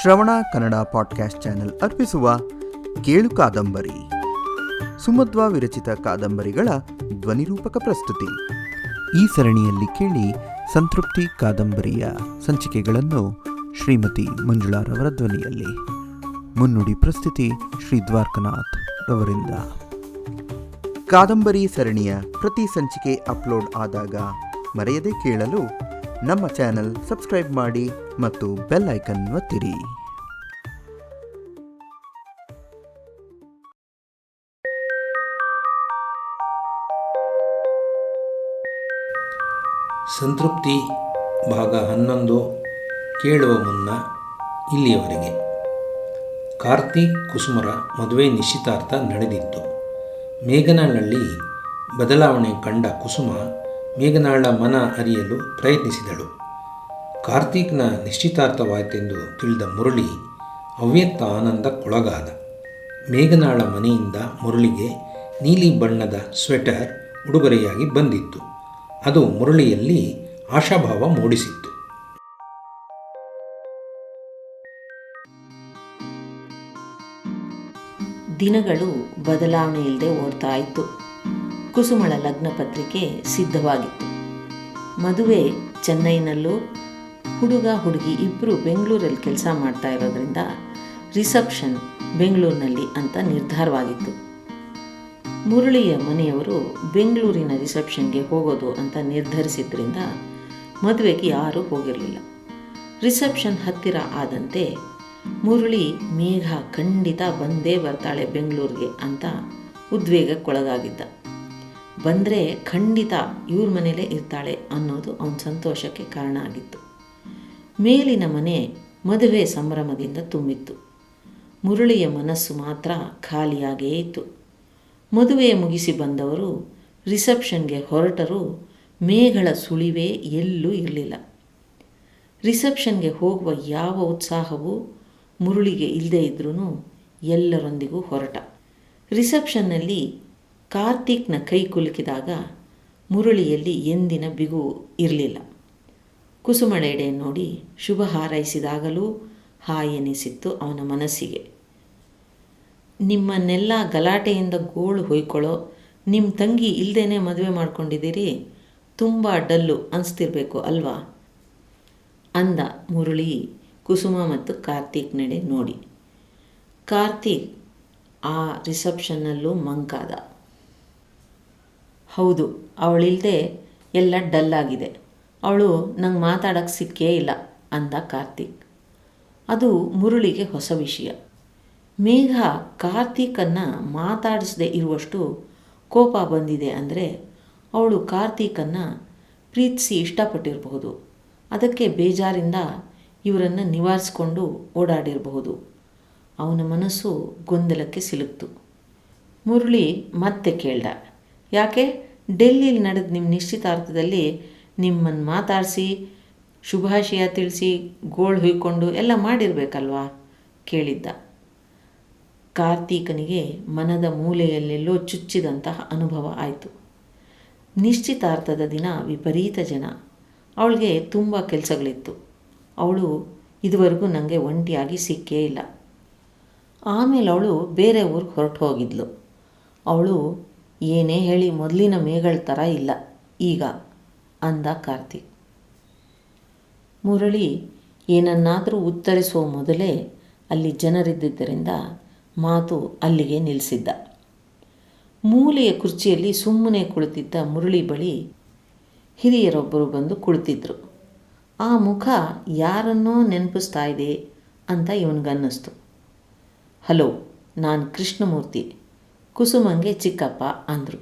ಶ್ರವಣ Kannada podcast channel ಅರ್ಪಿಸುವ ಕೇಳು ಕಾದಂಬರಿ ಸುಮಧ್ವ ವಿರಚಿತ ಕಾದಂಬರಿಗಳ ಧ್ವನಿರೂಪಕ ಪ್ರಸ್ತುತಿ. ಈ ಸರಣಿಯಲ್ಲಿ ಕೇಳಿ ಸಂತೃಪ್ತಿ ಕಾದಂಬರಿಯ ಸಂಚಿಕೆಗಳನ್ನು ಶ್ರೀಮತಿ ಮಂಜುಳಾರವರ ಧ್ವನಿಯಲ್ಲಿ. ಮುನ್ನುಡಿ ಪ್ರಸ್ತುತಿ ಶ್ರೀ ದ್ವಾರಕನಾಥ್ ರವರಿಂದ. ಕಾದಂಬರಿ ಸರಣಿಯ ಪ್ರತಿ ಸಂಚಿಕೆ ಅಪ್ಲೋಡ್ ಆದಾಗ ಮರೆಯದೆ ಕೇಳಲು ನಮ್ಮ ಚಾನೆಲ್ ಸಬ್ಸ್ಕ್ರೈಬ್ ಮಾಡಿ ಮತ್ತು ಬೆಲ್ ಐಕನ್ ಒತ್ತಿರಿ. ಸಂತೃಪ್ತಿ ಭಾಗ 11 ಕೇಳುವ ಮುನ್ನ ಇಲ್ಲಿಯವರೆಗೆ. ಕಾರ್ತಿಕ್ ಕುಸುಮರ ಮದುವೆ ನಿಶ್ಚಿತಾರ್ಥ ನಡೆದಿತ್ತು. ಮೇಘನಾಳಲ್ಲಿ ಬದಲಾವಣೆ ಕಂಡ ಕುಸುಮ ಮೇಘನಾಳ ಮನ ಅರಿಯಲು ಪ್ರಯತ್ನಿಸಿದಳು. ಕಾರ್ತಿಕ್ನ ನಿಶ್ಚಿತಾರ್ಥವಾಯಿತೆಂದು ತಿಳಿದ ಮುರಳಿ ಅವ್ಯಕ್ತ ಆನಂದಕ್ಕೊಳಗಾದ. ಮೇಘನಾಳ ಮನೆಯಿಂದ ಮುರಳಿಗೆ ನೀಲಿ ಬಣ್ಣದ ಸ್ವೆಟರ್ ಉಡುಗೊರೆಯಾಗಿ ಬಂದಿತ್ತು. ಅದು ಮುರಳಿಯಲ್ಲಿ ಆಶಾಭಾವ ಮೂಡಿಸಿತ್ತು. ದಿನಗಳು ಬದಲಾವಣೆ ಇಲ್ಲದೆ ಓಡ್ತಾ ಇತ್ತು. ಕುಸುಮಳ ಲಗ್ನ ಪತ್ರಿಕೆ ಸಿದ್ಧವಾಗಿತ್ತು. ಮದುವೆ ಚೆನ್ನೈನಲ್ಲೂ, ಹುಡುಗ ಹುಡುಗಿ ಇಬ್ಬರು ಬೆಂಗಳೂರಲ್ಲಿ ಕೆಲಸ ಮಾಡ್ತಾ ಇರೋದ್ರಿಂದ ರಿಸೆಪ್ಷನ್ ಬೆಂಗಳೂರಿನಲ್ಲಿ ಅಂತ ನಿರ್ಧಾರವಾಗಿತ್ತು. ಮುರಳಿಯ ಮನೆಯವರು ಬೆಂಗಳೂರಿನ ರಿಸೆಪ್ಷನ್ಗೆ ಹೋಗೋದು ಅಂತ ನಿರ್ಧರಿಸಿದ್ರಿಂದ ಮದುವೆಗೆ ಯಾರೂ ಹೋಗಿರಲಿಲ್ಲ. ರಿಸೆಪ್ಷನ್ ಹತ್ತಿರ ಆದಂತೆ ಮುರಳಿ ಮೇಘ ಖಂಡಿತ ಬಂದೇ ಬರ್ತಾಳೆ ಬೆಂಗಳೂರಿಗೆ ಅಂತ ಉದ್ವೇಗಕ್ಕೊಳಗಾಗಿದ್ದ. ಬಂದರೆ ಖಂಡಿತ ಇವ್ರ ಮನೇಲೇ ಇರ್ತಾಳೆ ಅನ್ನೋದು ಅವನ ಸಂತೋಷಕ್ಕೆ ಕಾರಣ ಆಗಿತ್ತು. ಮೇಲಿನ ಮನೆ ಮದುವೆ ಸಂಭ್ರಮದಿಂದ ತುಂಬಿತ್ತು. ಮುರಳಿಯ ಮನಸ್ಸು ಮಾತ್ರ ಖಾಲಿಯಾಗೇ ಇತ್ತು. ಮದುವೆ ಮುಗಿಸಿ ಬಂದವರು ರಿಸೆಪ್ಷನ್ಗೆ ಹೊರಟರೂ ಮೇಘಳ ಸುಳಿವೇ ಎಲ್ಲೂ ಇರಲಿಲ್ಲ. ರಿಸೆಪ್ಷನ್ಗೆ ಹೋಗುವ ಯಾವ ಉತ್ಸಾಹವೂ ಮುರಳಿಗೆ ಇಲ್ಲದೇ ಇದ್ರೂ ಎಲ್ಲರೊಂದಿಗೂ ಹೊರಟ. ರಿಸೆಪ್ಷನ್ನಲ್ಲಿ ಕಾರ್ತಿಕ್ನ ಕೈ ಕುಲುಕಿದಾಗ ಮುರಳಿಯಲ್ಲಿ ಎಂದಿನ ಬಿಗು ಇರಲಿಲ್ಲ. ಕುಸುಮಳೆಡೆ ನೋಡಿ ಶುಭ ಹಾರೈಸಿದಾಗಲೂ ಹಾಯ್ ಎನಿಸಿತ್ತು ಅವನ ಮನಸ್ಸಿಗೆ. ನಿಮ್ಮನ್ನೆಲ್ಲ ಗಲಾಟೆಯಿಂದ ಗೋಳು ಹೊಯ್ಕೊಳ್ಳೋ ನಿಮ್ಮ ತಂಗಿ ಇಲ್ಲದೇ ಮದುವೆ ಮಾಡ್ಕೊಂಡಿದ್ದೀರಿ, ತುಂಬ ಡಲ್ಲು ಅನಿಸ್ತಿರ್ಬೇಕು ಅಲ್ವಾ ಅಂದ ಮುರಳಿ ಕುಸುಮ ಮತ್ತು ಕಾರ್ತಿಕ್ ನಡೆ ನೋಡಿ. ಕಾರ್ತಿಕ್ ಆ ರಿಸೆಪ್ಷನ್ನಲ್ಲೂ ಮಂಕಾದ. ಹೌದು, ಅವಳಿಲ್ಲದೆ ಎಲ್ಲ ಡಲ್ಲಾಗಿದೆ, ಅವಳು ನಂಗೆ ಮಾತಾಡೋಕ್ಕೆ ಸಿಕ್ಕೇ ಇಲ್ಲ ಅಂದ ಕಾರ್ತಿಕ್. ಅದು ಮುರಳಿಗೆ ಹೊಸ ವಿಷಯ. ಮೇಘ ಕಾರ್ತಿಕನ್ನು ಮಾತಾಡಿಸದೆ ಇರುವಷ್ಟು ಕೋಪ ಬಂದಿದೆ ಅಂದರೆ ಅವಳು ಕಾರ್ತಿಕನ್ನು ಪ್ರೀತಿಸಿ ಇಷ್ಟಪಟ್ಟಿರಬಹುದು. ಅದಕ್ಕೆ ಬೇಜಾರಿಂದ ಇವರನ್ನು ನಿವಾರಿಸಿಕೊಂಡು ಓಡಾಡಿರಬಹುದು. ಅವನ ಮನಸ್ಸು ಗೊಂದಲಕ್ಕೆ ಸಿಲುಕ್ತು. ಮುರಳಿ ಮತ್ತೆ ಕೇಳ್ದ, ಯಾಕೆ ಡೆಲ್ಲಿಲಿ ನಡೆದ ನಿಮ್ಮ ನಿಶ್ಚಿತಾರ್ಥದಲ್ಲಿ ನಿಮ್ಮನ್ನು ಮಾತಾಡಿಸಿ ಶುಭಾಶಯ ತಿಳಿಸಿ ಗೋಳು ಹುಯ್ಕೊಂಡು ಎಲ್ಲ ಮಾಡಿರಬೇಕಲ್ವಾ ಕೇಳಿದ್ದ. ಕಾರ್ತಿಕನಿಗೆ ಮನದ ಮೂಲೆಯಲ್ಲೆಲ್ಲೋ ಚುಚ್ಚಿದಂತಹ ಅನುಭವ ಆಯಿತು. ನಿಶ್ಚಿತಾರ್ಥದ ದಿನ ವಿಪರೀತ ಜನ. ಅವಳಿಗೆ ತುಂಬ ಕೆಲಸಗಳಿತ್ತು. ಅವಳು ಇದುವರೆಗೂ ನನಗೆ ಒಂಟಿಯಾಗಿ ಸಿಕ್ಕೇ ಇಲ್ಲ. ಆಮೇಲೆ ಅವಳು ಬೇರೆ ಊರಿಗೆ ಹೊರಟು ಹೋಗಿದ್ಲು. ಅವಳು ಏನೇ ಹೇಳಿ ಮೊದಲಿನ ಮೇಗಳ ಥರ ಇಲ್ಲ ಈಗ ಅಂದ ಕಾರ್ತಿಕ್. ಮುರಳಿ ಏನನ್ನಾದರೂ ಉತ್ತರಿಸುವ ಮೊದಲೇ ಅಲ್ಲಿ ಜನರಿದ್ದುದರಿಂದ ಮಾತು ಅಲ್ಲಿಗೆ ನಿಲ್ಲಿಸಿದ್ದ. ಮೂಲೆಯ ಕುರ್ಚಿಯಲ್ಲಿ ಸುಮ್ಮನೆ ಕುಳಿತಿದ್ದ ಮುರಳಿ ಬಳಿ ಹಿರಿಯರೊಬ್ಬರು ಬಂದು ಕುಳಿತಿದ್ರು. ಆ ಮುಖ ಯಾರನ್ನೋ ನೆನಪಿಸ್ತಾ ಇದೆ ಅಂತ ಇವನಿಗನ್ನಿಸ್ತು. ಹಲೋ, ನಾನು ಕೃಷ್ಣಮೂರ್ತಿ, ಕುಸುಮಂಗೆ ಚಿಕ್ಕಪ್ಪ ಅಂದರು.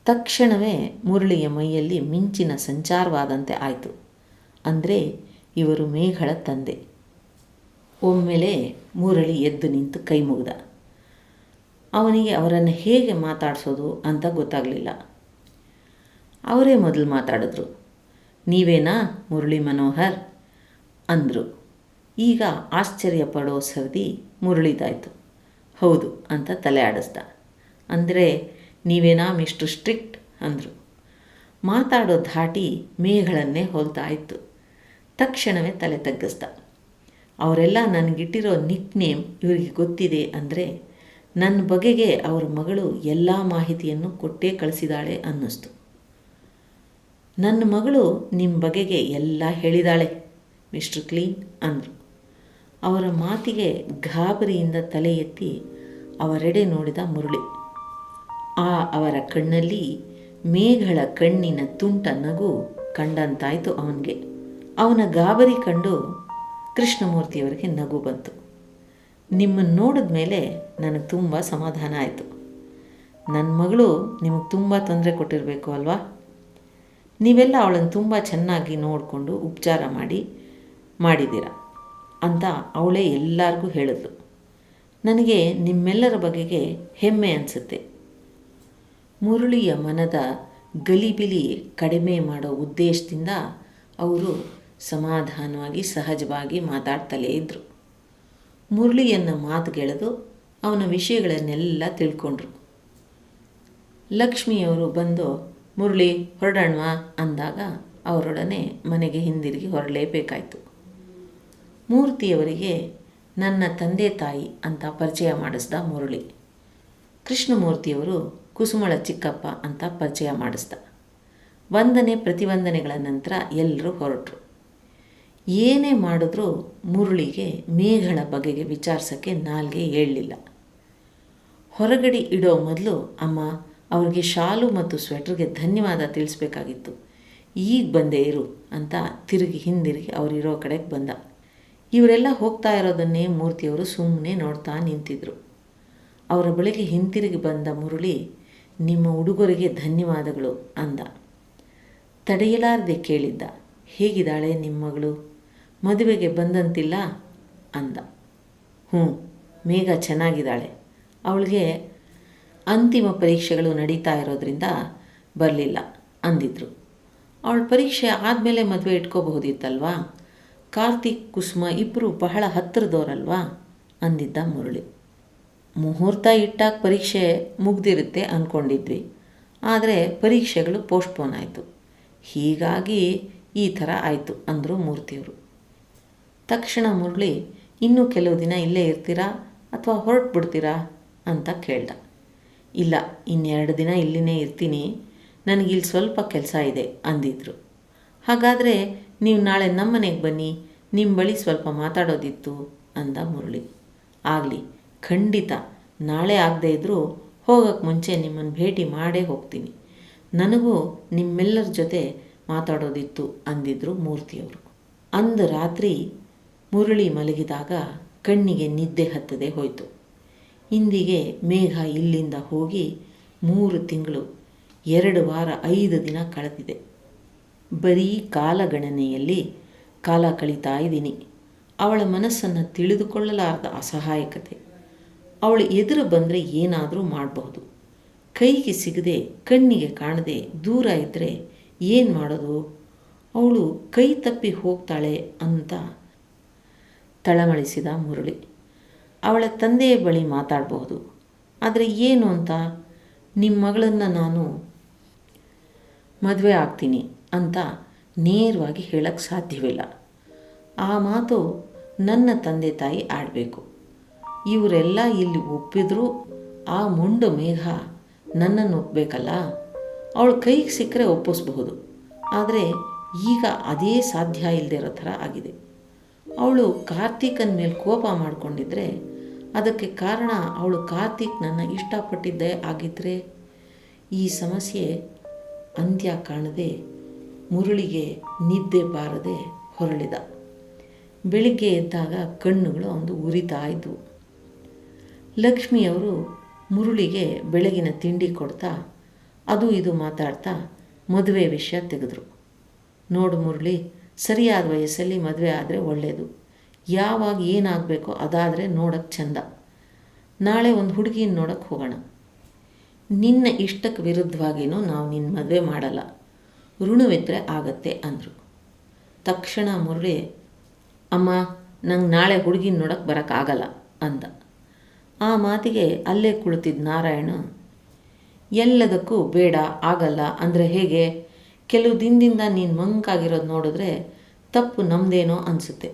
ತಕ್ಷಣವೇ ಮುರಳಿಯ ಮೈಯಲ್ಲಿ ಮಿಂಚಿನ ಸಂಚಾರವಾದಂತೆ ಆಯಿತು. ಅಂದರೆ ಇವರು ಮೇಘಳ ತಂದೆ. ಒಮ್ಮೆಲೆ ಮುರಳಿ ಎದ್ದು ನಿಂತು ಕೈ ಮುಗಿದ. ಅವನಿಗೆ ಅವರನ್ನು ಹೇಗೆ ಮಾತಾಡಿಸೋದು ಅಂತ ಗೊತ್ತಾಗಲಿಲ್ಲ. ಅವರೇ ಮೊದಲು ಮಾತಾಡಿದ್ರು. ನೀವೇನಾ ಮುರಳಿ ಮನೋಹರ್ ಅಂದರು. ಈಗ ಆಶ್ಚರ್ಯ ಪಡೋ ಸರದಿ ಮುರಳಿದಾಯಿತು. ಹೌದು ಅಂತ ತಲೆ ಆಡಿಸ್ದ. ಅಂದರೆ ನೀವೇನಾ ಮಿಸ್ಟರ್ ಸ್ಟ್ರಿಕ್ಟ್ ಅಂದರು. ಮಾತಾಡೋ ಧಾಟಿ ಮೇಘಳನ್ನೇ ಹೋಲ್ತಾ ಇತ್ತು. ತಕ್ಷಣವೇ ತಲೆ ತಗ್ಗಿಸ್ದ. ಅವರೆಲ್ಲ ನನಗಿಟ್ಟಿರೋ ನಿಕ್ ನೇಮ್ ಇವರಿಗೆ ಗೊತ್ತಿದೆ ಅಂದರೆ ನನ್ನ ಬಗೆಗೆ ಅವ್ರ ಮಗಳು ಎಲ್ಲ ಮಾಹಿತಿಯನ್ನು ಕೊಟ್ಟೇ ಕಳಿಸಿದಾಳೆ ಅನ್ನಿಸ್ತು. ನನ್ನ ಮಗಳು ನಿಮ್ಮ ಬಗೆಗೆ ಎಲ್ಲ ಹೇಳಿದಾಳೆ ಮಿಸ್ಟರ್ ಕ್ಲೀನ್ ಅಂದರು. ಅವರ ಮಾತಿಗೆ ಗಾಬರಿಯಿಂದ ತಲೆ ಎತ್ತಿ ಅವರೆಡೆ ನೋಡಿದ ಮುರಳಿ. ಅವರ ಕಣ್ಣಲ್ಲಿ ಮೇಘಳ ಕಣ್ಣಿನ ತುಂಟ ನಗು ಕಂಡಂತಾಯಿತು ಅವನಿಗೆ. ಅವನ ಗಾಬರಿ ಕಂಡು ಕೃಷ್ಣಮೂರ್ತಿಯವರಿಗೆ ನಗು ಬಂತು. ನಿಮ್ಮನ್ನು ನೋಡಿದ ಮೇಲೆ ನನಗೆ ತುಂಬ ಸಮಾಧಾನ ಆಯಿತು. ನನ್ನ ಮಗಳು ನಿಮಗೆ ತುಂಬ ತೊಂದರೆ ಕೊಟ್ಟಿರಬೇಕು ಅಲ್ವಾ? ನೀವೆಲ್ಲ ಅವಳನ್ನು ತುಂಬ ಚೆನ್ನಾಗಿ ನೋಡಿಕೊಂಡು ಉಪಚಾರ ಮಾಡಿದ್ದೀರ ಅಂತ ಅವಳೇ ಎಲ್ಲರಿಗೂ ಹೇಳಿದ್ಲು. ನನಗೆ ನಿಮ್ಮೆಲ್ಲರ ಬಗೆಗೆ ಹೆಮ್ಮೆ ಅನಿಸುತ್ತೆ. ಮುರಳಿಯ ಮನದ ಗಲಿಬಿಲಿ ಕಡಿಮೆ ಮಾಡೋ ಉದ್ದೇಶದಿಂದ ಅವರು ಸಮಾಧಾನವಾಗಿ ಸಹಜವಾಗಿ ಮಾತಾಡ್ತಲೇ ಇದ್ದರು. ಮುರಳಿಯನ್ನು ಮಾತುಗೆಳೆದು ಅವನ ವಿಷಯಗಳನ್ನೆಲ್ಲ ತಿಳ್ಕೊಂಡ್ರು. ಲಕ್ಷ್ಮಿಯವರು ಬಂದು ಮುರಳಿ ಹೊರಡೋಣವಾ ಅಂದಾಗ ಅವರೊಡನೆ ಮನೆಗೆ ಹಿಂದಿರುಗಿ ಹೊರಡಲೇಬೇಕಾಯಿತು. ಮೂರ್ತಿಯವರಿಗೆ ನನ್ನ ತಂದೆ ತಾಯಿ ಅಂತ ಪರಿಚಯ ಮಾಡಿಸ್ದ ಮುರಳಿ. ಕೃಷ್ಣಮೂರ್ತಿಯವರು ಕುಸುಮಳ ಚಿಕ್ಕಪ್ಪ ಅಂತ ಪರಿಚಯ ಮಾಡಿಸ್ದ. ವಂದನೆ ಪ್ರತಿವಂದನೆಗಳ ನಂತರ ಎಲ್ಲರೂ ಹೊರಟರು. ಏನೇ ಮಾಡಿದ್ರೂ ಮುರಳಿಗೆ ಮೇಘಳ ಬಗೆಗೆ ವಿಚಾರಿಸೋಕ್ಕೆ ನಾಲ್ಗೆ ಏಳಲಿಲ್ಲ. ಹೊರಗಡೆ ಇಡೋ ಮೊದಲು ಅಮ್ಮ ಅವ್ರಿಗೆ ಶಾಲು ಮತ್ತು ಸ್ವೆಟ್ರಿಗೆ ಧನ್ಯವಾದ ತಿಳಿಸ್ಬೇಕಾಗಿತ್ತು, ಈಗ ಬಂದೇ ಇರು ಅಂತ ಹಿಂದಿರುಗಿ ಅವರಿರೋ ಕಡೆಗೆ ಬಂದ. ಇವರೆಲ್ಲ ಹೋಗ್ತಾ ಇರೋದನ್ನೇ ಮೂರ್ತಿಯವರು ಸುಮ್ಮನೆ ನೋಡ್ತಾ ನಿಂತಿದ್ರು. ಅವರ ಬಳಿಗೆ ಹಿಂತಿರುಗಿ ಬಂದ ಮುರಳಿ, ನಿಮ್ಮ ಉಡುಗೊರೆಗೆ ಧನ್ಯವಾದಗಳು ಅಂದ. ತಡೆಯಲಾರದೆ ಕೇಳಿದ್ದ, ಹೇಗಿದ್ದಾಳೆ ನಿಮ್ಮ ಮಗಳು? ಮದುವೆಗೆ ಬಂದಂತಿಲ್ಲ ಅಂದ. ಮೇಘ ಚೆನ್ನಾಗಿದ್ದಾಳೆ. ಅವಳಿಗೆ ಅಂತಿಮ ಪರೀಕ್ಷೆಗಳು ನಡೀತಾ ಇರೋದ್ರಿಂದ ಬರಲಿಲ್ಲ ಅಂದಿದ್ರು. ಅವಳ ಪರೀಕ್ಷೆ ಆದಮೇಲೆ ಮದುವೆ ಇಟ್ಕೋಬಹುದಿತ್ತಲ್ವಾ? ಕಾರ್ತಿಕ್ ಕುಸುಮ ಇಬ್ಬರು ಬಹಳ ಹತ್ತಿರದವರಲ್ವಾ ಅಂದಿದ್ದ ಮುರಳಿ. ಮುಹೂರ್ತ ಇಟ್ಟಾಗ ಪರೀಕ್ಷೆ ಮುಗ್ದಿರುತ್ತೆ ಅಂದ್ಕೊಂಡಿದ್ವಿ, ಆದರೆ ಪರೀಕ್ಷೆಗಳು ಪೋಸ್ಟ್ಪೋನ್ ಆಯಿತು, ಹೀಗಾಗಿ ಈ ಥರ ಆಯಿತು ಅಂದರು ಮೂರ್ತಿಯವರು. ತಕ್ಷಣ ಮುರಳಿ, ಇನ್ನೂ ಕೆಲವು ದಿನ ಇಲ್ಲೇ ಇರ್ತೀರಾ ಅಥವಾ ಹೊರಟುಬಿಡ್ತೀರಾ ಅಂತ ಕೇಳ್ದ. ಇಲ್ಲ, 2 ದಿನ ಇಲ್ಲಿನೇ ಇರ್ತೀನಿ, ನನಗಿಲ್ಲಿ ಸ್ವಲ್ಪ ಕೆಲಸ ಇದೆ ಅಂದಿದ್ರು. ಹಾಗಾದರೆ ನೀವು ನಾಳೆ ನಮ್ಮನೆಗೆ ಬನ್ನಿ, ನಿಮ್ಮ ಬಳಿ ಸ್ವಲ್ಪ ಮಾತಾಡೋದಿತ್ತು ಅಂದ ಮುರಳಿ. ಆಗಲಿ, ಖಂಡಿತ ನಾಳೆ ಆಗದೇ ಇದ್ದರೂ ಹೋಗೋಕ್ಕೆ ಮುಂಚೆ ನಿಮ್ಮನ್ನು ಭೇಟಿ ಮಾಡೇ ಹೋಗ್ತೀನಿ, ನನಗೂ ನಿಮ್ಮೆಲ್ಲರ ಜೊತೆ ಮಾತಾಡೋದಿತ್ತು ಅಂದಿದ್ರು ಮೂರ್ತಿಯವರು. ಅಂದು ರಾತ್ರಿ ಮುರಳಿ ಮಲಗಿದಾಗ ಕಣ್ಣಿಗೆ ನಿದ್ದೆ ಹತ್ತದೆ ಹೋಯಿತು. ಇಂದಿಗೆ ಮೇಘ ಇಲ್ಲಿಂದ ಹೋಗಿ 3 ತಿಂಗಳು 2 ವಾರ 5 ದಿನ ಕಳೆದಿದೆ. ಬರೀ ಕಾಲಗಣನೆಯಲ್ಲಿ ಕಾಲ ಕಳೀತಾ ಇದ್ದೀನಿ. ಅವಳ ಮನಸ್ಸನ್ನು ತಿಳಿದುಕೊಳ್ಳಲಾರದ ಅಸಹಾಯಕತೆ. ಅವಳು ಎದುರು ಬಂದರೆ ಏನಾದರೂ ಮಾಡಬಹುದು, ಕೈಗೆ ಸಿಗದೆ ಕಣ್ಣಿಗೆ ಕಾಣದೆ ದೂರ ಇದ್ದರೆ ಏನು ಮಾಡೋದು? ಅವಳು ಕೈ ತಪ್ಪಿ ಹೋಗ್ತಾಳೆ ಅಂತ ತಳಮಳಿಸಿದ ಮುರಳಿ. ಅವಳ ತಂದೆಯ ಬಳಿ ಮಾತಾಡಬಹುದು, ಆದರೆ ಏನು ಅಂತ? ನಿಮ್ಮ ಮಗಳನ್ನು ನಾನು ಮದುವೆ ಆಗ್ತೀನಿ ಅಂತ ನೇರವಾಗಿ ಹೇಳಕ್ಕೆ ಸಾಧ್ಯವಿಲ್ಲ. ಆ ಮಾತು ನನ್ನ ತಂದೆ ತಾಯಿ ಆಡಬೇಕು. ಇವರೆಲ್ಲ ಇಲ್ಲಿ ಒಪ್ಪಿದ್ರೂ ಆ ಮುಂಡು ಮೇಘ ನನ್ನನ್ನು ಒಪ್ಪಬೇಕಲ್ಲ. ಅವಳು ಕೈಗೆ ಸಿಕ್ಕರೆ ಒಪ್ಪಿಸ್ಬಹುದು, ಆದರೆ ಈಗ ಅದೇ ಸಾಧ್ಯ ಇಲ್ಲದೆ ಇರೋ ಥರ ಆಗಿದೆ. ಅವಳು ಕಾರ್ತಿಕನ ಮೇಲೆ ಕೋಪ ಮಾಡಿಕೊಂಡಿದ್ರೆ ಅದಕ್ಕೆ ಕಾರಣ ಅವಳು ಕಾರ್ತಿಕ್ನನ್ನು ಇಷ್ಟಪಟ್ಟಿದ್ದೇ ಆಗಿದ್ದರೆ ಈ ಸಮಸ್ಯೆ ಅಂತ್ಯ ಕಾಣದೆ ಮುರಳಿಗೆ ನಿದ್ದೆ ಬಾರದೆ ಹೊರಳಿದ. ಬೆಳಿಗ್ಗೆ ಎದ್ದಾಗ ಕಣ್ಣುಗಳು ಒಂದು ಉರಿತಾ ಇದ್ವು. ಲಕ್ಷ್ಮಿಯವರು ಮುರಳಿಗೆ ಬೆಳಗಿನ ತಿಂಡಿ ಕೊಡ್ತಾ ಅದು ಇದು ಮಾತಾಡ್ತಾ ಮದುವೆ ವಿಷಯ ತೆಗೆದ್ರು. ನೋಡು ಮುರಳಿ, ಸರಿಯಾದ ವಯಸ್ಸಲ್ಲಿ ಮದುವೆ ಆದರೆ ಒಳ್ಳೆಯದು. ಯಾವಾಗ ಏನಾಗಬೇಕೋ ಅದಾದರೆ ನೋಡೋಕ್ಕೆ ಚೆಂದ. ನಾಳೆ ಒಂದು ಹುಡುಗಿನ ನೋಡೋಕ್ಕೆ ಹೋಗೋಣ. ನಿನ್ನ ಇಷ್ಟಕ್ಕೆ ವಿರುದ್ಧವಾಗಿಯೂ ನಾವು ನಿನ್ನ ಮದುವೆ ಮಾಡಲ್ಲ, ಋಣವಿದ್ದರೆ ಆಗತ್ತೆ ಅಂದರು. ತಕ್ಷಣ ಮುರಳಿ, ಅಮ್ಮ ನಂಗೆ ನಾಳೆ ಹುಡುಗಿನ ನೋಡೋಕ್ಕೆ ಬರೋಕ್ಕಾಗಲ್ಲ ಅಂದ. ಆ ಮಾತಿಗೆ ಅಲ್ಲೇ ಕುಳಿತಿದ್ದ ನಾರಾಯಣ, ಎಲ್ಲದಕ್ಕೂ ಬೇಡ ಆಗಲ್ಲ ಅಂದರೆ ಹೇಗೆ? ಕೆಲವು ದಿನದಿಂದ ನೀನು ಮಂಕಾಗಿರೋದು ನೋಡಿದ್ರೆ ತಪ್ಪು ನಮ್ಮದೇನೋ ಅನಿಸುತ್ತೆ.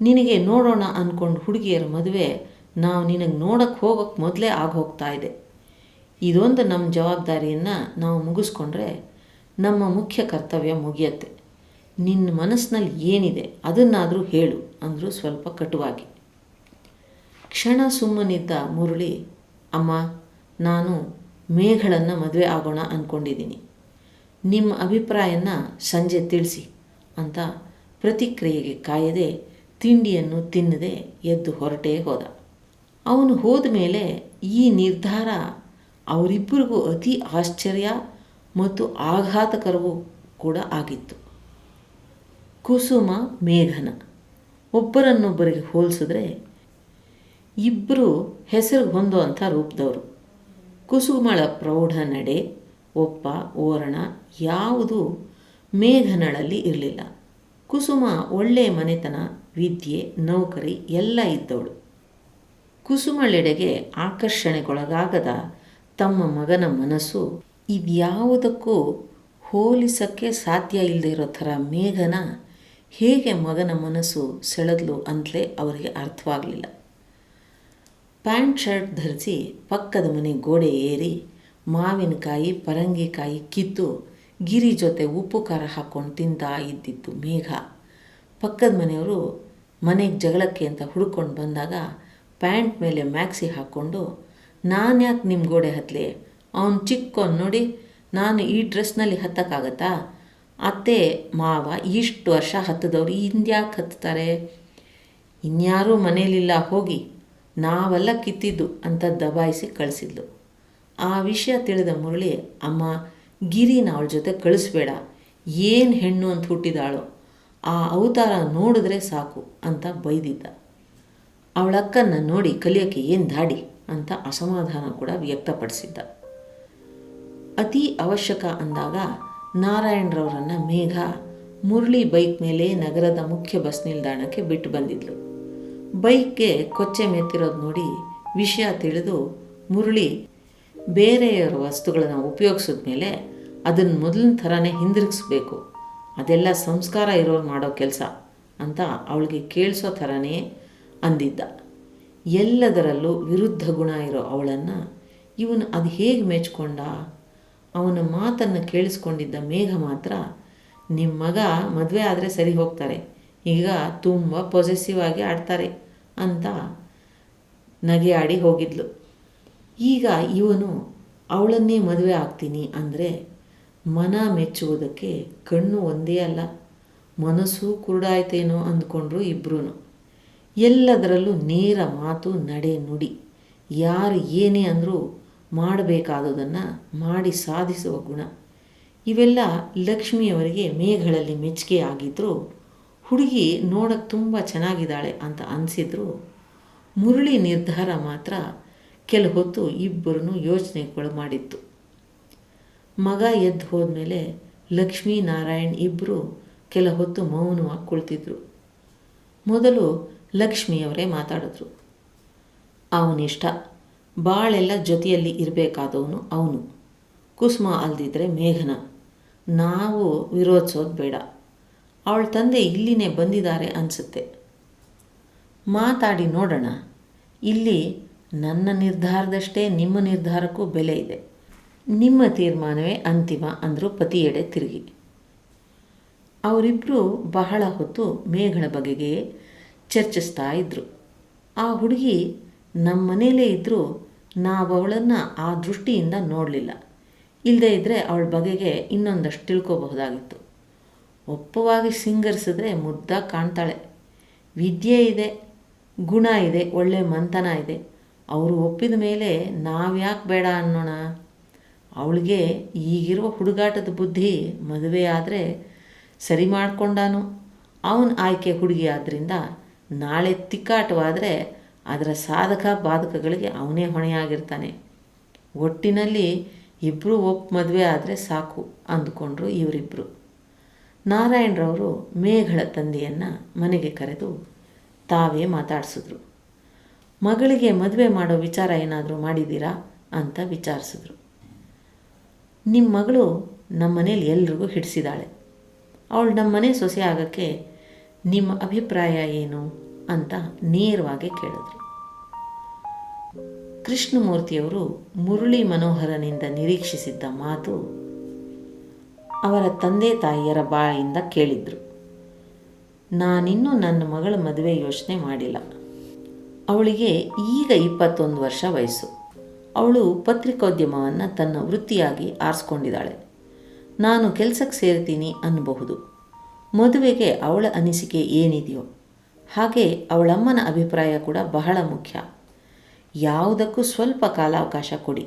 ನಿನಗೆ ನೋಡೋಣ ಅಂದ್ಕೊಂಡು ಹುಡುಗಿಯರ ಮದುವೆ ನಾವು ನಿನಗೆ ನೋಡೋಕ್ಕೆ ಹೋಗೋಕ್ಕೆ ಮೊದಲೇ ಆಗೋಗ್ತಾ ಇದೆ. ಇದೊಂದು ನಮ್ಮ ಜವಾಬ್ದಾರಿಯನ್ನು ನಾವು ಮುಗಿಸ್ಕೊಂಡ್ರೆ ನಮ್ಮ ಮುಖ್ಯ ಕರ್ತವ್ಯ ಮುಗಿಯತ್ತೆ. ನಿನ್ನ ಮನಸ್ಸಿನಲ್ಲಿ ಏನಿದೆ ಅದನ್ನಾದರೂ ಹೇಳು ಅಂದರು ಸ್ವಲ್ಪ ಕಟುವಾಗಿ. ಕ್ಷಣ ಸುಮ್ಮನಿದ್ದ ಮುರಳಿ, ಅಮ್ಮ, ನಾನು ಮೇಘಳನ್ನು ಮದುವೆ ಆಗೋಣ ಅಂದ್ಕೊಂಡಿದ್ದೀನಿ. ನಿಮ್ಮ ಅಭಿಪ್ರಾಯನ ಸಂಜೆ ತಿಳಿಸಿ ಅಂತ ಪ್ರತಿಕ್ರಿಯೆಗೆ ಕಾಯದೆ ತಿಂಡಿಯನ್ನು ತಿನ್ನದೆ ಎದ್ದು ಹೊರಟೇ ಹೋದ. ಅವನು ಹೋದ ಮೇಲೆ ಈ ನಿರ್ಧಾರ ಅವರಿಬ್ಬರಿಗೂ ಅತಿ ಆಶ್ಚರ್ಯ ಮತ್ತು ಆಘಾತಕರವೂ ಕೂಡ ಆಗಿತ್ತು. ಕುಸುಮ, ಮೇಘನ ಒಬ್ಬರನ್ನೊಬ್ಬರಿಗೆ ಹೋಲಿಸಿದ್ರೆ ಇಬ್ಬರು ಹೆಸರು ಹೊಂದುವಂಥ ರೂಪದವರು. ಕುಸುಮಳ ಪ್ರೌಢ ನಡೆ, ಒಪ್ಪ, ಓರಣ ಯಾವುದೂ ಮೇಘನಳಲ್ಲಿ ಇರಲಿಲ್ಲ. ಕುಸುಮ ಒಳ್ಳೆಯ ಮನೆತನ, ವಿದ್ಯೆ, ನೌಕರಿ ಎಲ್ಲ ಇದ್ದವಳು. ಕುಸುಮಳೆಡೆಗೆ ಆಕರ್ಷಣೆಗೊಳಗಾಗದ ತಮ್ಮ ಮಗನ ಮನಸ್ಸು ಇದ್ಯಾವುದಕ್ಕೂ ಹೋಲಿಸೋಕ್ಕೆ ಸಾಧ್ಯ ಇಲ್ಲದೆ ಇರೋ ಥರ ಮೇಘನ ಹೇಗೆ ಮಗನ ಮನಸ್ಸು ಸೆಳೆದ್ಲು ಅಂತಲೇ ಅವರಿಗೆ ಅರ್ಥವಾಗಲಿಲ್ಲ. ಪ್ಯಾಂಟ್ ಶರ್ಟ್ ಧರಿಸಿ ಪಕ್ಕದ ಮನೆ ಗೋಡೆ ಏರಿ ಮಾವಿನಕಾಯಿ, ಪರಂಗಿಕಾಯಿ ಕಿತ್ತು ಗಿರಿ ಜೊತೆ ಉಪ್ಪು ಖಾರ ಹಾಕ್ಕೊಂಡು ತಿಂತಾ ಇದ್ದಿತ್ತು ಮೇಘ. ಪಕ್ಕದ ಮನೆಯವರು ಮನೆಗೆ ಜಗಳಕ್ಕೆ ಅಂತ ಹುಡ್ಕೊಂಡು ಬಂದಾಗ ಪ್ಯಾಂಟ್ ಮೇಲೆ ಮ್ಯಾಕ್ಸಿ ಹಾಕ್ಕೊಂಡು, ನಾನು ಯಾಕೆ ನಿಮ್ಮ ಗೋಡೆ ಹತ್ತಲಿ, ಅವನು ಚಿಕ್ಕೋನು ನೋಡಿ, ನಾನು ಈ ಡ್ರೆಸ್ನಲ್ಲಿ ಹತ್ತಕ್ಕಾಗತ್ತಾ, ಅತ್ತೆ ಮಾವ ಇಷ್ಟು ವರ್ಷ ಹತ್ತದವ್ರು ಇಂದ್ಯಾಕೆ ಹತ್ತಾರೆ, ಇನ್ಯಾರೂ ಮನೇಲಿಲ್ಲ ಹೋಗಿ, ನಾವೆಲ್ಲ ಕಿತ್ತಿದ್ದು ಅಂತ ದಬಾಯಿಸಿ ಕಳಿಸಿದ್ಲು. ಆ ವಿಷಯ ತಿಳಿದ ಮುರಳಿ, ಅಮ್ಮ, ಗಿರಿನ ಅವಳ ಜೊತೆ ಕಳಿಸ್ಬೇಡ, ಏನು ಹೆಣ್ಣು ಅಂತ ಹುಟ್ಟಿದಾಳೋ, ಆ ಅವತಾರ ನೋಡಿದ್ರೆ ಸಾಕು ಅಂತ ಬೈದಿದ್ದ. ಅವಳಕ್ಕನ್ನು ನೋಡಿ ಕಲಿಯೋಕ್ಕೆ ಏನು ದಾಡಿ ಅಂತ ಅಸಮಾಧಾನ ಕೂಡ ವ್ಯಕ್ತಪಡಿಸಿದ್ದ. ಅತಿ ಅವಶ್ಯಕ ಅಂದಾಗ ನಾರಾಯಣರವರನ್ನು ಮೇಘ ಮುರಳಿ ಬೈಕ್ ಮೇಲೆ ನಗರದ ಮುಖ್ಯ ಬಸ್ ನಿಲ್ದಾಣಕ್ಕೆ ಬಿಟ್ಟು ಬಂದಿದ್ಲು. ಬೈಕ್ಗೆ ಕೊಚ್ಚೆ ಮೆತ್ತಿರೋದು ನೋಡಿ ವಿಷಯ ತಿಳಿದು ಮುರಳಿ ಬೇರೆಯವರ ವಸ್ತುಗಳನ್ನು ಉಪಯೋಗಿಸಿದ ಮೇಲೆ ಅದನ್ನು ಮೊದಲಿನ ಥರನೇ ಹಿಂದಿರುಗಿಸ್ಬೇಕು, ಅದೆಲ್ಲ ಸಂಸ್ಕಾರ ಇರೋರು ಮಾಡೋ ಕೆಲಸ ಅಂತ ಅವಳಿಗೆ ಕೇಳಿಸೋ ಥರನೇ ಅಂದಿದ್ದ. ಎಲ್ಲದರಲ್ಲೂ ವಿರುದ್ಧ ಗುಣ ಇರೋ ಅವಳನ್ನು ಇವನು ಅದು ಹೇಗೆ ಮೆಚ್ಕೊಂಡ? ಅವನ ಮಾತನ್ನು ಕೇಳಿಸ್ಕೊಂಡಿದ್ದ ಮೇಘ ಮಾತ್ರ, ನಿಮ್ಮ ಮಗ ಮದುವೆ ಆದರೆ ಸರಿ ಹೋಗ್ತಾರೆ, ಈಗ ತುಂಬ ಪೊಸೆಸಿವ್ ಆಗಿ ಆಡ್ತಾರೆ ಅಂತ ನಗೆ ಆಡಿ ಹೋಗಿದ್ಲು. ಈಗ ಇವನು ಅವಳನ್ನೇ ಮದುವೆ ಆಗ್ತೀನಿ ಅಂದರೆ ಮನ ಮೆಚ್ಚುವುದಕ್ಕೆ ಕಣ್ಣು ಒಂದೇ ಅಲ್ಲ, ಮನಸ್ಸು ಕುರುಡಾಯ್ತೇನೋ ಅಂದ್ಕೊಂಡ್ರು ಇಬ್ಬರೂ. ಎಲ್ಲದರಲ್ಲೂ ನೇರ ಮಾತು, ನಡೆ, ನುಡಿ, ಯಾರು ಏನೇ ಅಂದರೂ ಮಾಡಬೇಕಾದುದನ್ನು ಮಾಡಿ ಸಾಧಿಸುವ ಗುಣ, ಇವೆಲ್ಲ ಲಕ್ಷ್ಮಿಯವರಿಗೆ ಮೇಘಗಳಲ್ಲಿ ಮೆಚ್ಚುಗೆ ಆಗಿದ್ದರೂ ಹುಡುಗಿ ನೋಡೋಕ್ಕೆ ತುಂಬ ಚೆನ್ನಾಗಿದ್ದಾಳೆ ಅಂತ ಅನಿಸಿದ್ರು ಮುರಳಿ ನಿರ್ಧಾರ ಮಾತ್ರ ಕೆಲ ಹೊತ್ತು ಇಬ್ಬರನ್ನು ಯೋಚನೆಗಳು ಮಾಡಿತ್ತು. ಮಗ ಎದ್ದು ಹೋದ್ಮೇಲೆ ಲಕ್ಷ್ಮೀ ನಾರಾಯಣ್ ಇಬ್ಬರು ಕೆಲ ಹೊತ್ತು ಮೌನವಾಗಿ ಕುಳಿತಿದ್ರು. ಮೊದಲು ಲಕ್ಷ್ಮಿಯವರೇ ಮಾತಾಡಿದ್ರು. ಅವನಿಷ್ಟ, ಬಾಳೆಲ್ಲ ಜೊತೆಯಲ್ಲಿ ಇರಬೇಕಾದವನು ಅವನು, ಕುಸುಮ ಅಲ್ದಿದ್ರೆ ಮೇಘನ, ನಾವು ವಿರೋಧಿಸೋದು ಬೇಡ, ಅವಳ ತಂದೆ ಇಲ್ಲಿನೇ ಬಂದಿದ್ದಾರೆ ಅನಿಸುತ್ತೆ, ಮಾತಾಡಿ ನೋಡೋಣ, ಇಲ್ಲಿ ನನ್ನ ನಿರ್ಧಾರದಷ್ಟೇ ನಿಮ್ಮ ನಿರ್ಧಾರಕ್ಕೂ ಬೆಲೆ ಇದೆ, ನಿಮ್ಮ ತೀರ್ಮಾನವೇ ಅಂತಿಮ ಅಂದರು ಪತಿಯೆಡೆ ತಿರುಗಿ. ಅವರಿಬ್ಬರು ಬಹಳ ಹೊತ್ತು ಮೇಘಳ ಬಗೆಗೆ ಚರ್ಚಿಸ್ತಾ ಇದ್ದರು. ಆ ಹುಡುಗಿ ನಮ್ಮ ಮನೇಲೇ ಇದ್ದರೂ ನಾವು ಅವಳನ್ನು ಆ ದೃಷ್ಟಿಯಿಂದ ನೋಡಲಿಲ್ಲ, ಇಲ್ಲದೇ ಇದ್ದರೆ ಅವಳ ಬಗೆಗೆ ಇನ್ನೊಂದಷ್ಟು ತಿಳ್ಕೊಬಹುದಾಗಿತ್ತು. ಒಪ್ಪವಾಗಿ ಸಿಂಗರಿಸಿದ್ರೆ ಮುದ್ದಾಗಿ ಕಾಣ್ತಾಳೆ, ವಿದ್ಯೆ ಇದೆ, ಗುಣ ಇದೆ, ಒಳ್ಳೆ ಮಂತನ ಇದೆ, ಅವರು ಒಪ್ಪಿದ ಮೇಲೆ ನಾವ್ಯಾಕೆ ಬೇಡ ಅನ್ನೋಣ, ಅವಳಿಗೆ ಈಗಿರುವ ಹುಡುಗಾಟದ ಬುದ್ಧಿ, ಮದುವೆ ಆದರೆ ಸರಿ ಮಾಡಿಕೊಂಡಾನು, ಅವನ ಆಯ್ಕೆ ಹುಡುಗಿ ಆದ್ದರಿಂದ ನಾಳೆ ತಿಕ್ಕಾಟವಾದರೆ ಅದರ ಸಾಧಕ ಬಾಧಕಗಳಿಗೆ ಅವನೇ ಹೊಣೆಯಾಗಿರ್ತಾನೆ, ಒಟ್ಟಿನಲ್ಲಿ ಇಬ್ಬರು ಮದುವೆ ಆದರೆ ಸಾಕು ಅಂದುಕೊಂಡ್ರು ಇವರಿಬ್ಬರು. ನಾರಾಯಣರವರು ಮೇಘಳ ತಂದೆಯನ್ನು ಮನೆಗೆ ಕರೆದು ತಾವೇ ಮಾತಾಡಿಸಿದ್ರು. ಮಗಳಿಗೆ ಮದುವೆ ಮಾಡೋ ವಿಚಾರ ಏನಾದರೂ ಮಾಡಿದ್ದೀರಾ ಅಂತ ವಿಚಾರಿಸಿದ್ರು. ನಿಮ್ಮ ಮಗಳು ನಮ್ಮ ಮನೇಲಿ ಎಲ್ರಿಗೂ ಹಿಡಿಸಿದಾಳೆ, ಅವಳು ನಮ್ಮ ಮನೆ ಸೊಸೆ ಆಗೋಕ್ಕೆ ನಿಮ್ಮ ಅಭಿಪ್ರಾಯ ಏನು ಅಂತ ನೇರವಾಗಿ ಕೇಳಿದ್ರು. ಕೃಷ್ಣಮೂರ್ತಿಯವರು ಮುರಳಿ ಮನೋಹರನಿಂದ ನಿರೀಕ್ಷಿಸಿದ್ದ ಮಾತು ಅವರ ತಂದೆ ತಾಯಿಯರ ಬಾಯಿಂದ ಕೇಳಿದ್ರು. ನಾನಿನ್ನೂ ನನ್ನ ಮಗಳ ಮದುವೆ ಯೋಚನೆ ಮಾಡಿಲ್ಲ. ಅವಳಿಗೆ ಈಗ 21 ವರ್ಷ ವಯಸ್ಸು. ಅವಳು ಪತ್ರಿಕೋದ್ಯಮವನ್ನು ತನ್ನ ವೃತ್ತಿಯಾಗಿ ಆರಿಸ್ಕೊಂಡಿದ್ದಾಳೆ. ನಾನು ಕೆಲಸಕ್ಕೆ ಸೇರ್ತೀನಿ ಅನ್ನಬಹುದು. ಮದುವೆಗೆ ಅವಳ ಅನಿಸಿಕೆ ಏನಿದೆಯೋ ಹಾಗೆ ಅವಳಮ್ಮನ ಅಭಿಪ್ರಾಯ ಕೂಡ ಬಹಳ ಮುಖ್ಯ. ಯಾವುದಕ್ಕೂ ಸ್ವಲ್ಪ ಕಾಲಾವಕಾಶ ಕೊಡಿ.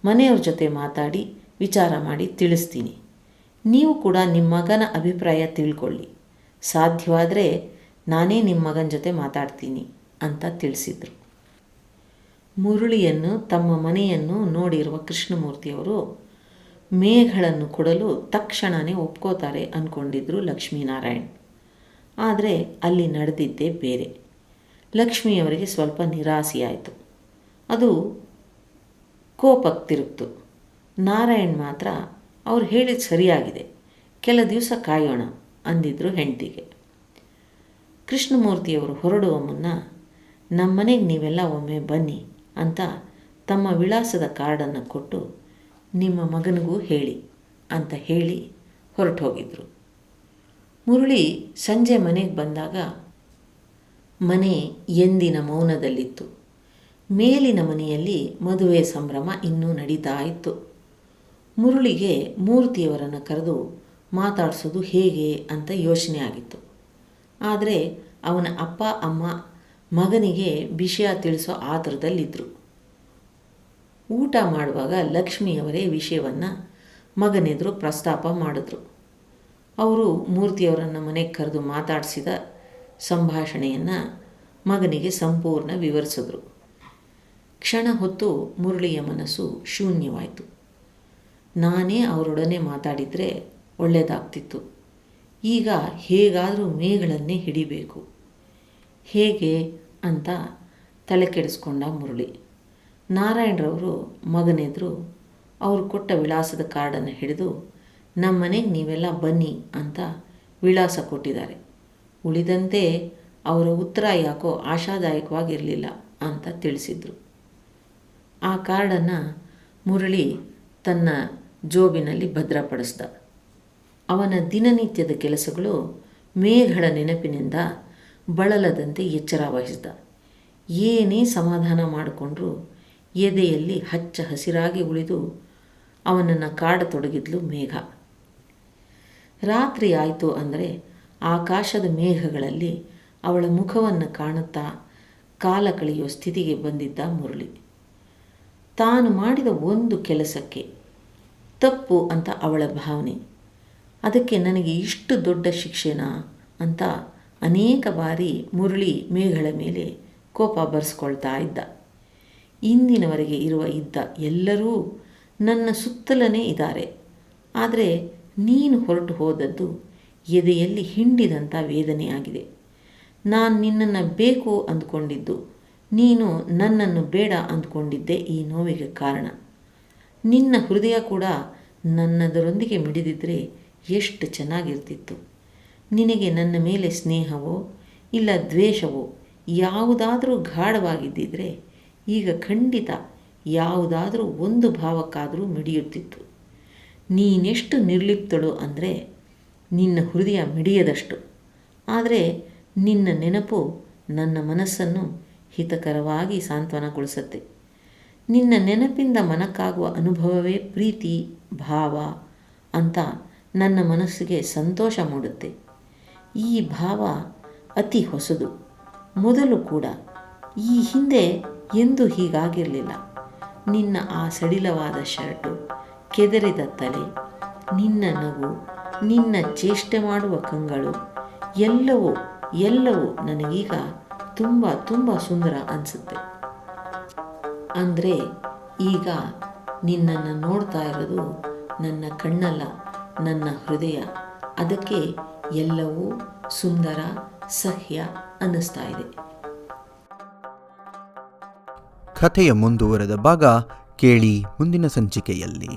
ಮನೆಯವ್ರ ಜೊತೆ ಮಾತಾಡಿ ವಿಚಾರ ಮಾಡಿ ತಿಳಿಸ್ತೀನಿ. ನೀವು ಕೂಡ ನಿಮ್ಮ ಮಗನ ಅಭಿಪ್ರಾಯ ತಿಳ್ಕೊಳ್ಳಿ. ಸಾಧ್ಯವಾದರೆ ನಾನೇ ನಿಮ್ಮ ಮಗನ ಜೊತೆ ಮಾತಾಡ್ತೀನಿ ಅಂತ ತಿಳಿಸಿದರು. ಮುರಳಿಯನ್ನು ತಮ್ಮ ಮನೆಯನ್ನು ನೋಡಿರುವ ಕೃಷ್ಣಮೂರ್ತಿಯವರು ಮೇಘಗಳನ್ನು ಕೊಡಲು ತಕ್ಷಣವೇ ಒಪ್ಕೋತಾರೆ ಅಂದ್ಕೊಂಡಿದ್ರು ಲಕ್ಷ್ಮೀನಾರಾಯಣ್. ಆದರೆ ಅಲ್ಲಿ ನಡೆದಿದ್ದೇ ಬೇರೆ. ಲಕ್ಷ್ಮಿಯವರಿಗೆ ಸ್ವಲ್ಪ ನಿರಾಸೆಯಾಯಿತು. ಅದು ಕೋಪಕ್ಕೆ ತಿರುಗ್ತು. ನಾರಾಯಣ್ ಮಾತ್ರ ಅವ್ರು ಹೇಳಿದ ಸರಿಯಾಗಿದೆ, ಕೆಲ ದಿವಸ ಕಾಯೋಣ ಅಂದಿದ್ರು ಹೆಂಡತಿಗೆ. ಕೃಷ್ಣಮೂರ್ತಿಯವರು ಹೊರಡುವ ಮುನ್ನ ನಮ್ಮನೆಗೆ ನೀವೆಲ್ಲ ಒಮ್ಮೆ ಬನ್ನಿ ಅಂತ ತಮ್ಮ ವಿಳಾಸದ ಕಾರ್ಡನ್ನು ಕೊಟ್ಟು ನಿಮ್ಮ ಮಗನಿಗೂ ಹೇಳಿ ಅಂತ ಹೇಳಿ ಹೊರಟು ಹೋಗಿದ್ರು. ಮುರಳಿ ಸಂಜೆ ಮನೆಗೆ ಬಂದಾಗ ಮನೆ ಎಂದಿನ ಮೌನದಲ್ಲಿತ್ತು. ಮೇಲಿನ ಮನೆಯಲ್ಲಿ ಮದುವೆ ಸಂಭ್ರಮ ಇನ್ನೂ ನಡೀತಾ ಇತ್ತು. ಮುರಳಿಗೆ ಮೂರ್ತಿಯವರನ್ನು ಕರೆದು ಮಾತಾಡಿಸೋದು ಹೇಗೆ ಅಂತ ಯೋಚನೆ ಆಗಿತ್ತು. ಆದರೆ ಅವನ ಅಪ್ಪ ಅಮ್ಮ ಮಗನಿಗೆ ವಿಷಯ ತಿಳಿಸೋ ಆತುರದಲ್ಲಿದ್ದರು. ಊಟ ಮಾಡುವಾಗ ಲಕ್ಷ್ಮಿಯವರೇ ವಿಷಯವನ್ನು ಮಗನೆದುರು ಪ್ರಸ್ತಾಪ ಮಾಡಿದ್ರು. ಅವರು ಮೂರ್ತಿಯವರನ್ನು ಮನೆಗೆ ಕರೆದು ಮಾತಾಡಿಸಿದ ಸಂಭಾಷಣೆಯನ್ನು ಮಗನಿಗೆ ಸಂಪೂರ್ಣ ವಿವರಿಸಿದ್ರು. ಕ್ಷಣ ಹೊತ್ತು ಮುರಳಿಯ ಮನಸ್ಸು ಶೂನ್ಯವಾಯಿತು. ನಾನೇ ಅವರೊಡನೆ ಮಾತಾಡಿದರೆ ಒಳ್ಳೆಯದಾಗ್ತಿತ್ತು. ಈಗ ಹೇಗಾದರೂ ಮೇಗಳನ್ನೇ ಹಿಡಿಬೇಕು. ಹೇಗೆ ಅಂತ ತಲೆ ಕೆಡಿಸ್ಕೊಂಡ ಮುರಳಿ. ನಾರಾಯಣರವರು ಮಗನೆದುರು ಅವರು ಕೊಟ್ಟ ವಿಳಾಸದ ಕಾರ್ಡನ್ನು ಹಿಡಿದು ನಮ್ಮ ಮನೆಗೆ ನೀವೆಲ್ಲ ಬನ್ನಿ ಅಂತ ವಿಳಾಸ ಕೊಟ್ಟಿದ್ದಾರೆ. ಉಳಿದಂತೆ ಅವರ ಉತ್ತರ ಯಾಕೋ ಆಶಾದಾಯಕವಾಗಿರಲಿಲ್ಲ ಅಂತ ತಿಳಿಸಿದರು. ಆ ಕಾರ್ಡನ್ನು ಮುರಳಿ ತನ್ನ ಜೋಬಿನಲ್ಲಿ ಭದ್ರಪಡಿಸ್ದ. ಅವನ ದಿನನಿತ್ಯದ ಕೆಲಸಗಳು ಮೇಘಳ ನೆನಪಿನಿಂದ ಬಳಲದಂತೆ ಎಚ್ಚರ ವಹಿಸಿದ. ಏನೇ ಸಮಾಧಾನ ಮಾಡಿಕೊಂಡ್ರೂ ಎದೆಯಲ್ಲಿ ಹಚ್ಚ ಹಸಿರಾಗಿ ಉಳಿದು ಅವನನ್ನು ಕಾಡತೊಡಗಿದ್ಲು ಮೇಘ. ರಾತ್ರಿ ಆಯಿತು ಅಂದರೆ ಆಕಾಶದ ಮೇಘಗಳಲ್ಲಿ ಅವಳ ಮುಖವನ್ನು ಕಾಣುತ್ತಾ ಕಾಲ ಕಳೆಯುವ ಸ್ಥಿತಿಗೆ ಬಂದಿದ್ದ ಮುರಳಿ. ತಾನು ಮಾಡಿದ ಒಂದು ಕೆಲಸಕ್ಕೆ ತಪ್ಪು ಅಂತ ಅವಳ ಭಾವನೆ. ಅದಕ್ಕೆ ನನಗೆ ಇಷ್ಟು ದೊಡ್ಡ ಶಿಕ್ಷೆನಾ ಅಂತ ಅನೇಕ ಬಾರಿ ಮುರಳಿ ಮೇಘಳ ಮೇಲೆ ಕೋಪ ಬರೆಸ್ಕೊಳ್ತಾ ಇದ್ದ. ಇಂದಿನವರೆಗೆ ಇದ್ದ ಎಲ್ಲರೂ ನನ್ನ ಸುತ್ತಲೇ ಇದ್ದಾರೆ. ಆದರೆ ನೀನು ಹೊರಟು ಹೋದದ್ದು ಎದೆಯಲ್ಲಿ ಹಿಂಡಿದಂಥ ವೇದನೆಯಾಗಿದೆ. ನಾನು ನಿನ್ನನ್ನು ಬೇಕು ಅಂದ್ಕೊಂಡಿದ್ದು, ನೀನು ನನ್ನನ್ನು ಬೇಡ ಅಂದ್ಕೊಂಡಿದ್ದೆ ಈ ನೋವಿಗೆ ಕಾರಣ. ನಿನ್ನ ಹೃದಯ ಕೂಡ ನನ್ನದರೊಂದಿಗೆ ಮಿಡಿದಿದ್ದರೆ ಎಷ್ಟು ಚೆನ್ನಾಗಿರ್ತಿತ್ತು. ನಿನಗೆ ನನ್ನ ಮೇಲೆ ಸ್ನೇಹವೋ ಇಲ್ಲ ದ್ವೇಷವೋ ಯಾವುದಾದರೂ ಗಾಢವಾಗಿದ್ದಿದ್ರೆ ಈಗ ಖಂಡಿತ ಯಾವುದಾದ್ರೂ ಒಂದು ಭಾವಕ್ಕಾದರೂ ಮಿಡಿಯುತ್ತಿತ್ತು. ನೀನೆಷ್ಟು ನಿರ್ಲಿಪ್ತಳು ಅಂದರೆ ನಿನ್ನ ಹೃದಯ ಮಿಡಿಯದಷ್ಟು. ಆದರೆ ನಿನ್ನ ನೆನಪು ನನ್ನ ಮನಸ್ಸನ್ನು ಹಿತಕರವಾಗಿ ಸಾಂತ್ವನಗೊಳಿಸುತ್ತೆ. ನಿನ್ನ ನೆನಪಿಂದ ಮನಕ್ಕಾಗುವ ಅನುಭವವೇ ಪ್ರೀತಿ ಭಾವ ಅಂತ ನನ್ನ ಮನಸ್ಸಿಗೆ ಸಂತೋಷ ಮೂಡುತ್ತೆ. ಈ ಭಾವ ಅತಿ ಹೊಸದು. ಮೊದಲು ಕೂಡ ಈ ಹಿಂದೆ ಎಂದೂ ಹೀಗಾಗಿರಲಿಲ್ಲ. ನಿನ್ನ ಆ ಸಡಿಲವಾದ ಶರ್ಟು, ಕೆದರಿದ ತಲೆ, ನಿನ್ನ ನಗು, ನಿನ್ನ ಚೇಷ್ಟೆ ಮಾಡುವ ಕಂಗಳು ಎಲ್ಲವೂ ನನಗೀಗ ತುಂಬ ತುಂಬ ಸುಂದರ ಅನಿಸುತ್ತೆ. ಅಂದರೆ ಈಗ ನಿನ್ನನ್ನು ನೋಡ್ತಾ ಇರೋದು ನನ್ನ ಕಣ್ಣಲ್ಲ, ನನ್ನ ಹೃದಯ. ಅದಕ್ಕೆ ಎಲ್ಲವೂ ಸುಂದರ ಸಹ್ಯ ಅನ್ನಿಸ್ತಾ ಇದೆ. ಕಥೆಯ ಮುಂದುವರೆದ ಭಾಗ ಕೇಳಿ ಮುಂದಿನ ಸಂಚಿಕೆಯಲ್ಲಿ.